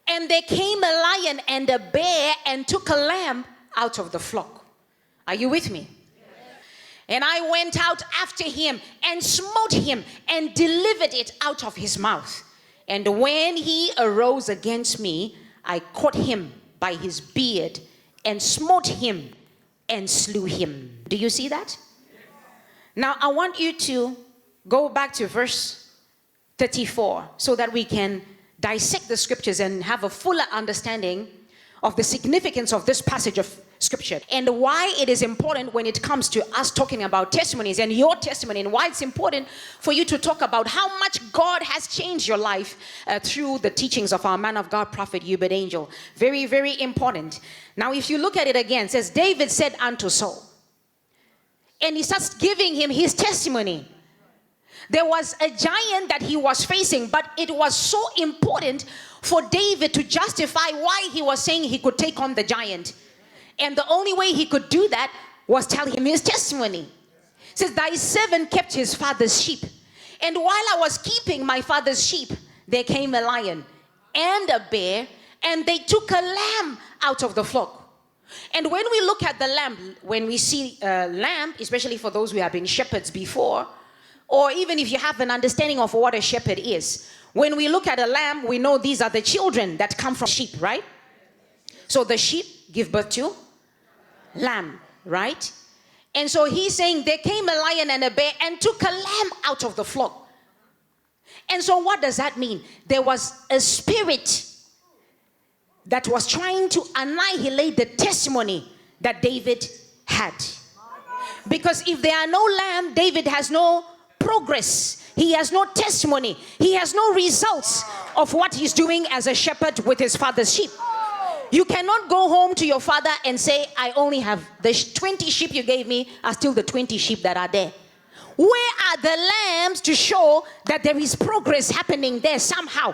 And there came a lion and a bear and took a lamb out of the flock. Are you with me? And I went out after him and smote him and delivered it out of his mouth. And when he arose against me, I caught him by his beard and smote him and slew him. Do you see that? Now I want you to go back to verse 34 so that we can dissect the scriptures and have a fuller understanding of the significance of this passage of scripture and why it is important when it comes to us talking about testimonies and your testimony, and why it's important for you to talk about how much God has changed your life through the teachings of our man of God, Prophet Hubert Angel. Very, very important. Now, if you look at it again, it says, David said unto Saul, and he starts giving him his testimony. There was a giant that he was facing, but it was so important for David to justify why he was saying he could take on the giant. And the only way he could do that was tell him his testimony. It says, thy servant kept his father's sheep. And while I was keeping my father's sheep, there came a lion and a bear, and they took a lamb out of the flock. And when we look at the lamb, when we see a lamb, especially for those who have been shepherds before, or even if you have an understanding of what a shepherd is, when we look at a lamb, we know these are the children that come from sheep, right? So the sheep give birth to lamb, right? And so he's saying there came a lion and a bear and took a lamb out of the flock. And so what does that mean? There was a spirit that was trying to annihilate the testimony that David had. Because if there are no lamb, David has no progress. He has no testimony. He has no results of what he's doing as a shepherd with his father's sheep. You cannot go home to your father and say, I only have the 20 sheep you gave me are still the 20 sheep that are there. Where are the lambs to show that there is progress happening there somehow?